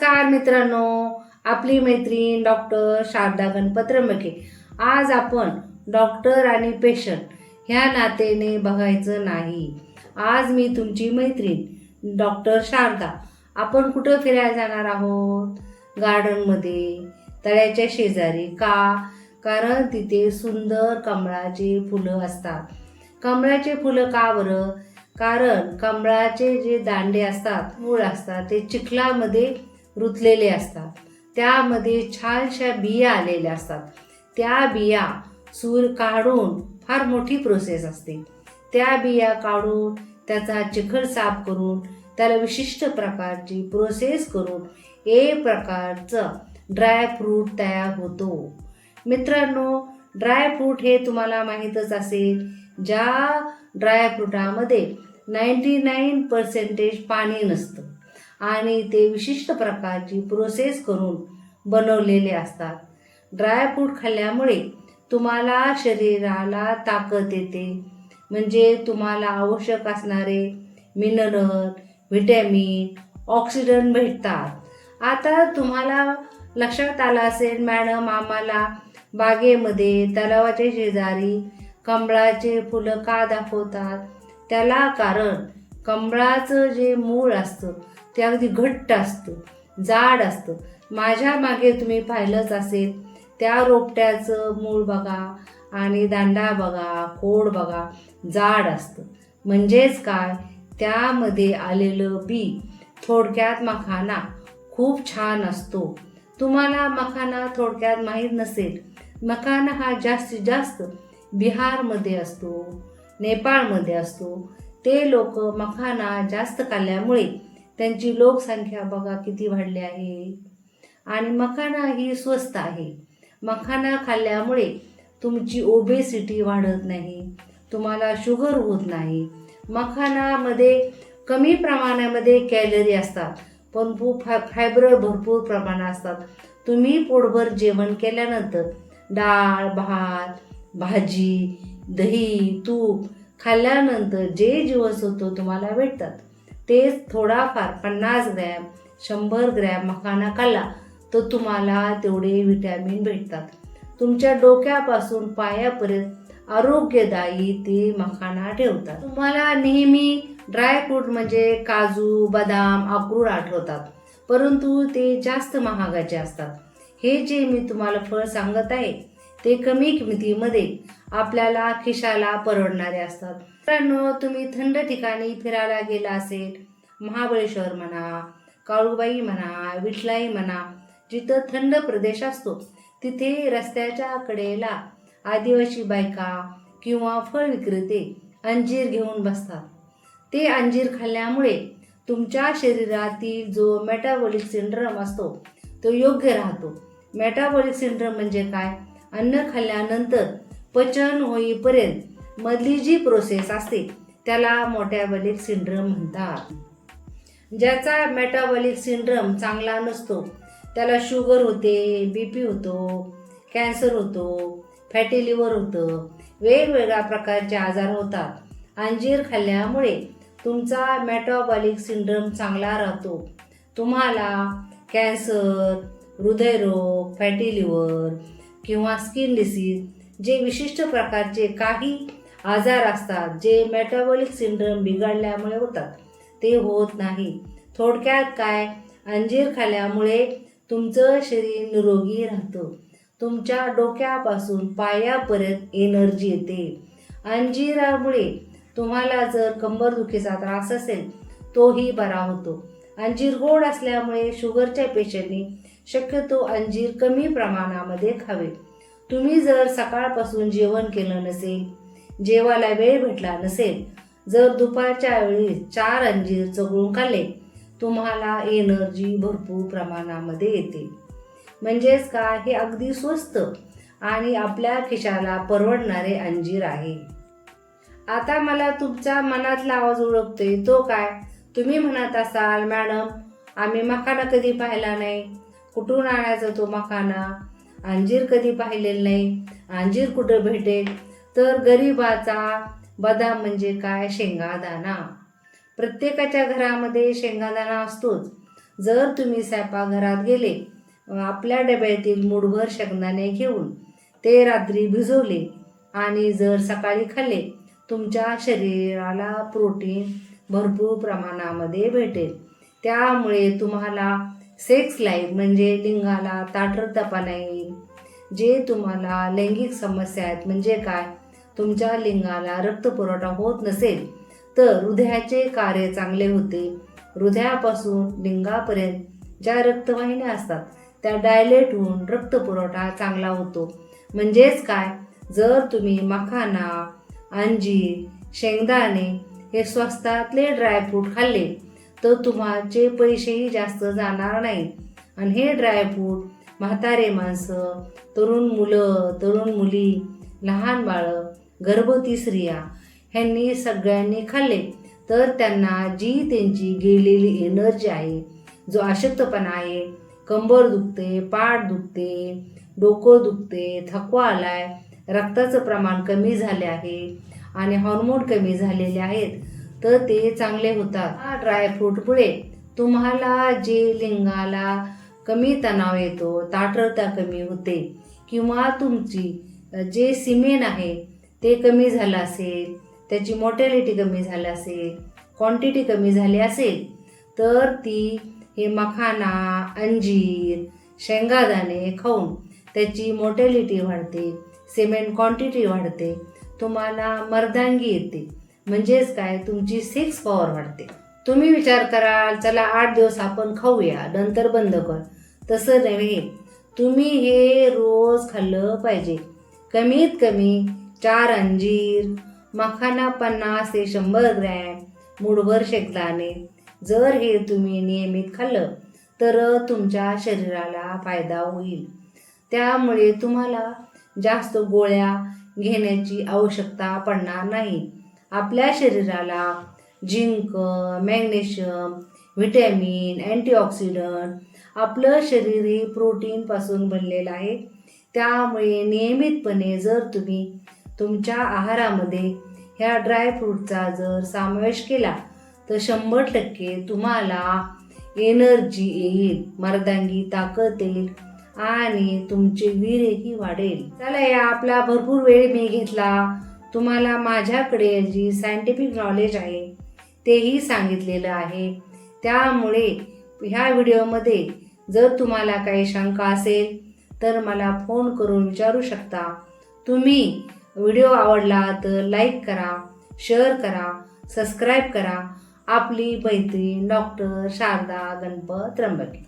नमस्कार मित्रांनो, आपली मैत्रीण डॉक्टर शारदा गणपत त्र्यंबके. आज आपण डॉक्टर आणि पेशंट ह्या नातेने बघायचं नाही. आज मी तुमची मैत्रीण डॉक्टर शारदा. आपण कुठं फिरायला जाणार आहोत? गार्डनमध्ये, तळ्याच्या शेजारी. का? कारण तिथे सुंदर कमळाचे फुलं असतात. कमळाचे फुलं का बरं? कारण कमळाचे जे दांडे असतात, मूळ असतात, ते चिखलामध्ये रुतलेले असतात. त्यामध्ये छानशा बिया आलेल्या असतात. त्या बिया सूर काढून फार मोठी प्रोसेस असते. त्या बिया काढून त्याचा चिखल साफ करून त्याला विशिष्ट प्रकारची प्रोसेस करून एक प्रकारचं ड्रायफ्रूट तयार होतो. मित्रांनो, ड्रायफ्रूट हे तुम्हाला माहीतच असेल. ज्या ड्रायफ्रूटामध्ये 99% पाणी नसतं आणि ते विशिष्ट प्रकारची प्रोसेस करून बनवलेले असतात. ड्रायफ्रूट खाल्ल्यामुळे तुम्हाला शरीराला ताकद येते, म्हणजे तुम्हाला आवश्यक असणारे मिनरल, व्हिटॅमिन, ऑक्सिडंट भेटतात. आता तुम्हाला लक्षात आलं असेल, मॅडम आम्हाला बागेमध्ये तलावाच्या शेजारी कमळाचे फुलं का दाखवतात? त्याला कारण कमळाचं जे मूळ असतं ते अगदी घट्ट असतं, जाड असतं. माझ्या मागे तुम्ही पाहिलंच असेल, त्या रोपट्याचं मूळ बघा आणि दांडा बघा, खोड बघा, जाड असतं. म्हणजेच काय? त्यामध्ये आलेलं बी, थोडक्यात मखाना, खूप छान असतो. तुम्हाला मखाना थोडक्यात माहीत नसेल, मखाना हा जास्तीत जास्त बिहारमध्ये असतो, नेपाळमध्ये असतो. ते लोक मखाना जास्त खाल्ल्यामुळे त्यांची लोकसंख्या बघा किती वाढली आहे. आणि मखाना ही स्वस्त आहे. मखाना खाल्ल्यामुळे तुमची ओबेसिटी वाढत नाही, तुम्हाला शुगर होत नाही. मखानामध्ये कमी प्रमाणामध्ये कॅलरी असतात, पण फायबर भरपूर प्रमाणात असतात. तुम्ही पोटभर जेवण केल्यानंतर डाळ, भात, भाजी, दही, तूप खाल्ल्यानंतर जे जीवनसत्व तुम्हाला भेटतात, तेच थोडाफार 50 ग्रॅम 100 ग्रॅम मखाना खाल्ला तर तुम्हाला तेवढे व्हिटॅमिन भेटतात. तुमच्या डोक्यापासून पायापर्यंत आरोग्यदायी ते मखाना ठेवतात. तुम्हाला नेहमी ड्रायफ्रूट म्हणजे काजू, बदाम, अक्रोड आठवतात, परंतु ते जास्त महागाचे असतात. हे जे मी तुम्हाला फळ सांगत आहे ते कमी किमतीमध्ये आपल्याला खिशाला परवडणारे असतात. मित्रांनो, तुम्ही थंड ठिकाणी फिरायला गेला असेल, महाबळेश्वर म्हणा, काळूबाई म्हणा, विठलाई म्हणा, जिथं थंड प्रदेश असतो, तिथे रस्त्याच्या कडेला आदिवासी बायका किंवा फळ विक्रेते अंजीर घेऊन बसतात. ते अंजीर खाल्ल्यामुळे तुमच्या शरीरातील जो मेटाबॉलिक सिंड्रोम असतो तो योग्य राहतो. मेटाबॉलिक सिंड्रोम म्हणजे काय? अन्न खाल्ल्यानंतर पचन होईपर्यंत मधली जी प्रोसेस असते त्याला मेटाबॉलिक सिंड्रोम म्हणतात. ज्याचा मेटाबॉलिक सिंड्रोम चांगला नसतो त्याला शुगर होते, बीपी होतो, कॅन्सर होतो, फॅटी लिव्हर होतं, वेगवेगळ्या प्रकारचे आजार होतात. अंजीर खाल्ल्यामुळे तुमचा मेटाबॉलिक सिंड्रोम चांगला राहतो. तुम्हाला कॅन्सर, हृदयरोग, फॅटी लिव्हर किंवा स्किन डिसीज, जे विशिष्ट प्रकारचे काही आजार असतात जे मेटाबॉलिक सिंड्रोम बिघडल्यामुळे होतात, ते होत नाही. थोडक्यात काय? अंजीर खाल्ल्यामुळे तुमचं शरीर निरोगी राहतं. तुमच्या डोक्यापासून पायापर्यंत एनर्जी येते. अंजिरामुळे तुम्हाला जर कंबरदुखीचा त्रास असेल तोही बरा होतो. अंजीर गोड असल्यामुळे शुगरच्या पेशंटनी शक्यतो अंजीर कमी प्रमाणामध्ये खावे. तुम्ही जर सकाळपासून जेवण केलं नसेल, जेवायला वेळ भेटला नसेल, जर दुपारच्या वेळी 4 अंजीर चघळून खाल्ले, तुम्हाला एनर्जी भरपूर प्रमाणामध्ये येते. म्हणजेच काय? हे अगदी स्वस्त आणि आपल्या खिशाला परवडणारे अंजीर आहे. आता मला तुमचा मनातला आवाज ओळखतोय, तो काय? तुम्ही म्हणत असाल, मॅडम आम्ही मखाना कधी पाहिला नाही, कुठून आणायचा तो मखाना? अंजीर कधी पाहिलेलं नाही, अंजीर कुठं भेटेल? तर गरिबाचा बदाम म्हणजे काय? शेंगादाणा. प्रत्येकाच्या घरामध्ये शेंगादाणा असतोच. जर तुम्ही स्वयंपाकघरात गेले, आपल्या डब्यातील मूठभर शेंगदाणे घेऊन ते रात्री भिजवले आणि जर सकाळी खाल्ले, तुमच्या शरीराला प्रोटीन भरपूर प्रमाणामध्ये भेटेल. त्यामुळे तुम्हाला सेक्स लाईफ म्हणजे लिंगाला ताठरपणा येईल. जे तुम्हाला लैंगिक समस्या आहेत, म्हणजे काय, तुमच्या लिंगाला रक्तपुरवठा होत नसेल तर हृदयाचे कार्य चांगले होते. हृदयापासून लिंगापर्यंत ज्या रक्तवाहिन्या असतात त्या डायलेट होऊन रक्तपुरवठा चांगला होतो. म्हणजेच काय, जर तुम्ही मखाना, अंजीर, शेंगदाणे हे स्वस्तातले ड्रायफ्रूट खाल्ले तर तुमचे पैसेही जास्त जाणार नाहीत. आणि हे ड्रायफ्रूट म्हातारे माणसं, तरुण मुलं, तरुण मुली, लहान बाळं, गर्भवती स्त्रिया ह्यांनी सगळ्यांनी खाल्ले तर त्यांना जी त्यांची गेलेली एनर्जी आहे, जो अशक्तपणा आहे, कंबर दुखते, पाठ दुखते, डोकं दुखते, थकवा आलाय, रक्ताचं प्रमाण कमी झाले आहे आणि हॉर्मोन कमी झालेले आहेत, तर ते चांगले होतात. हा ड्रायफ्रूटमुळे तुम्हाला जे लिंगाला कमी तणाव येतो, ताठरता कमी होते, किंवा तुमची जे सिमेन आहे ते कमी झालं असेल, त्याची मोर्टॅलिटी कमी झाली असेल, क्वांटिटी कमी झाली असेल, तर ती हे मखाना, अंजीर, शेंगादाणे खाऊन त्याची मोर्टॅलिटी वाढते, सिमेन क्वांटिटी वाढते, तुम्हाला मर्दांगी येते. म्हणजेच काय, तुमची सेक्स पॉवर वाढते. तुम्ही विचार कराल, चला 8 दिवस आपण खाऊया नंतर बंद कर. तसं नव्हे, तुम्ही हे रोज खाल्लं पाहिजे. कमीत कमी 4 अंजीर, मखाना 50 ते 100 ग्रॅम, मूठभर शेंगदाणे, जर हे तुम्ही नियमित खाल्लं तर तुमच्या शरीराला फायदा होईल. त्यामुळे तुम्हाला जास्त गोळ्या घेण्याची आवश्यकता पडणार नाही. आपल्या शरीराला झिंक, मॅग्नेशियम, व्हिटॅमिन, अँटीऑक्सिडंट, आपलं शरीर हे प्रोटीनपासून बनलेलं आहे. त्यामुळे नियमितपणे जर तुम्ही तुमच्या आहारामध्ये ह्या ड्रायफ्रूटचा जर समावेश केला तर 100% तुम्हाला एनर्जी येईल, मर्दांगी ताकद येईल आणि तुमचे वीर्यही वाढेल. चला, या आपला भरपूर वेळ मी घेतला. तुम्हाला माझ्याकडे जी सायंटिफिक नॉलेज आहे तेही सांगितलेलं आहे. त्यामुळे ह्या व्हिडिओमध्ये जर तुम्हाला काही शंका असेल तर मला फोन करून विचारू शकता. तुम्ही व्हिडिओ आवडला तर लाईक करा, शेअर करा, सबस्क्राईब करा. आपली मैत्रीण डॉक्टर शारदा गणपत त्र्यंबके.